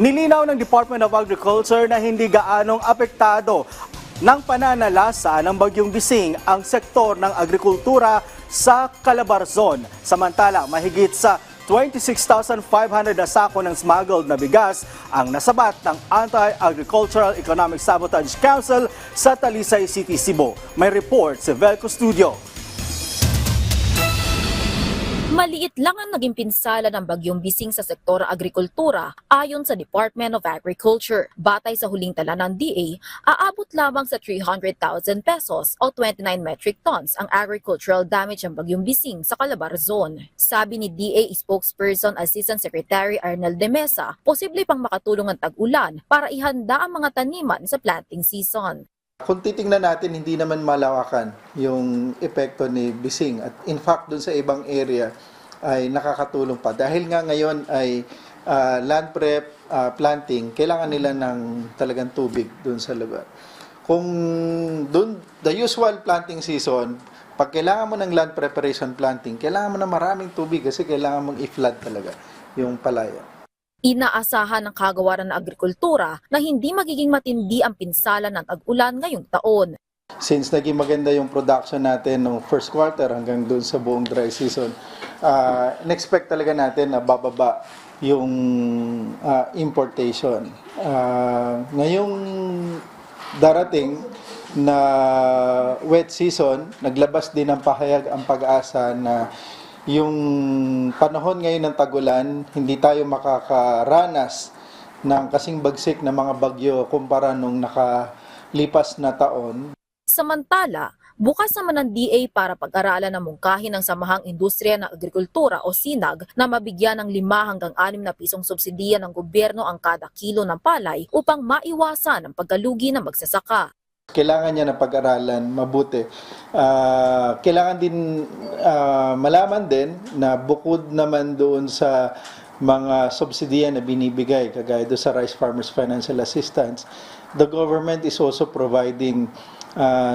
Nilinaw ng Department of Agriculture na hindi gaanong apektado ng pananalasa ng Bagyong Bising ang sektor ng agrikultura sa Calabarzon. Samantala, mahigit sa 26,500 na sako ng smuggled na bigas ang nasabat ng Anti-Agricultural Economic Sabotage Council sa Talisay City, Cebu. May report si Velco Studio. Maliit lang ang naging pinsala ng Bagyong Bising sa sektor agrikultura ayon sa Department of Agriculture. Batay sa huling tala ng DA, aabot lamang sa 300,000 pesos o 29 metric tons ang agricultural damage ng Bagyong Bising sa Calabarzon. Sabi ni DA spokesperson Assistant Secretary Arnel de Mesa, posible pang makatulong ang tag-ulan para ihanda ang mga taniman sa planting season. Kung titingnan natin, hindi naman malawakan yung epekto ni Bising. At in fact, dun sa ibang area ay nakakatulong pa. Dahil nga ngayon ay land prep, planting, kailangan nila ng talagang tubig dun sa lugar. Kung dun, the usual planting season, pag kailangan mo ng land preparation planting, kailangan mo ng maraming tubig kasi kailangan mong i-flood talaga yung palaya. Inaasahan ng Kagawaran ng Agrikultura na hindi magiging matindi ang pinsala ng tag-ulan ngayong taon. Since naging maganda yung production natin ng first quarter hanggang doon sa buong dry season, in-expect talaga natin na bababa yung importation. Ngayong darating na wet season, naglabas din ng pahayag ang Pag-asa na yung panahon ngayon ng tag-ulan, hindi tayo makakaranas ng kasing bagsik na mga bagyo kumpara nung nakalipas na taon. Samantala, bukas naman ng DA para pag-aralan ng mungkahi ng Samahang Industriya ng Agrikultura o SINAG na mabigyan ng 5 hanggang 6 na pisong subsidiya ng gobyerno ang kada kilo ng palay upang maiwasan ang pagkalugi ng magsasaka. Kailangan niya na pag-aralan mabuti. Kailangan din malaman din na bukod naman doon sa mga subsidiya na binibigay, kagaya doon sa Rice Farmers Financial Assistance, the government is also providing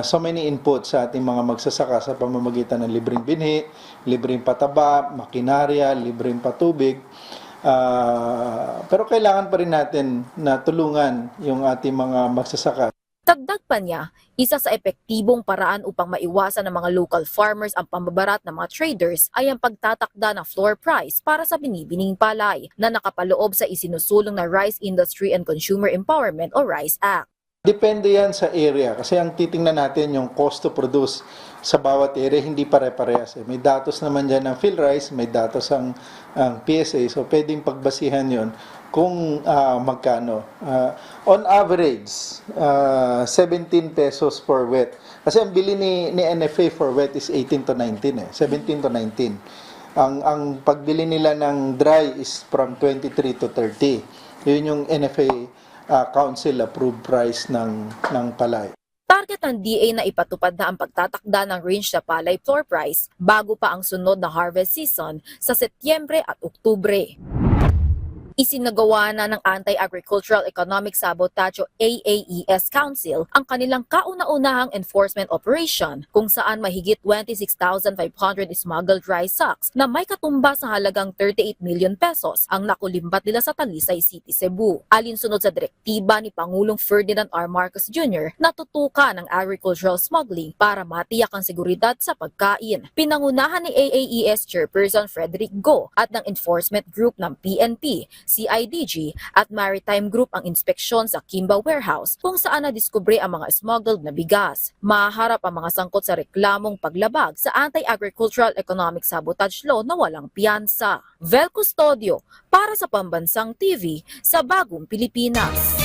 so many inputs sa ating mga magsasaka sa pamamagitan ng libreng binhi, libreng pataba, makinarya, libreng patubig. Pero kailangan pa rin natin na tulungan yung ating mga magsasaka. Dagdag pa niya, isa sa epektibong paraan upang maiwasan ng mga local farmers ang pambabarat ng mga traders ay ang pagtatakda ng floor price para sa binibining palay na nakapaloob sa isinusulong na Rice Industry and Consumer Empowerment o RICE Act. Depende yan sa area kasi ang titingnan natin yung cost to produce sa bawat area hindi pare-parehas. May datos naman dyan ng PhilRice, may datos ang PSA, so pwedeng pagbasihan yon kung magkano. On average, 17 pesos for wet. Kasi ang bili ni NFA for wet is 18 to 19 17 to 19. Ang pagbili nila ng dry is from 23 to 30. Yun yung NFA council approved price ng palay. Target ng DA na ipatupad na ang pagtatakda ng range sa palay floor price bago pa ang sunod na harvest season sa Setyembre at Oktubre. Isinagawa na ng Anti-Agricultural Economic Sabotage o AAES Council ang kanilang kauna-unahang enforcement operation kung saan mahigit 26,500 smuggled rice sacks na may katumba sa halagang 38 million pesos ang nakulimbat nila sa Talisay City, Cebu. Alinsunod sa direktiba ni Pangulong Ferdinand R. Marcos Jr. na tutukan ang agricultural smuggling para matiyak ang seguridad sa pagkain. Pinangunahan ni AAES Chairperson Frederick Go at ng enforcement group ng PNP, CIDG at Maritime Group ang inspeksyon sa Kimba Warehouse kung saan nadiskubre ang mga smuggled na bigas. Maharap ang mga sangkot sa reklamong paglabag sa Anti-Agricultural Economic Sabotage Law na walang piyansa. Velco Studio para sa Pambansang TV sa Bagong Pilipinas.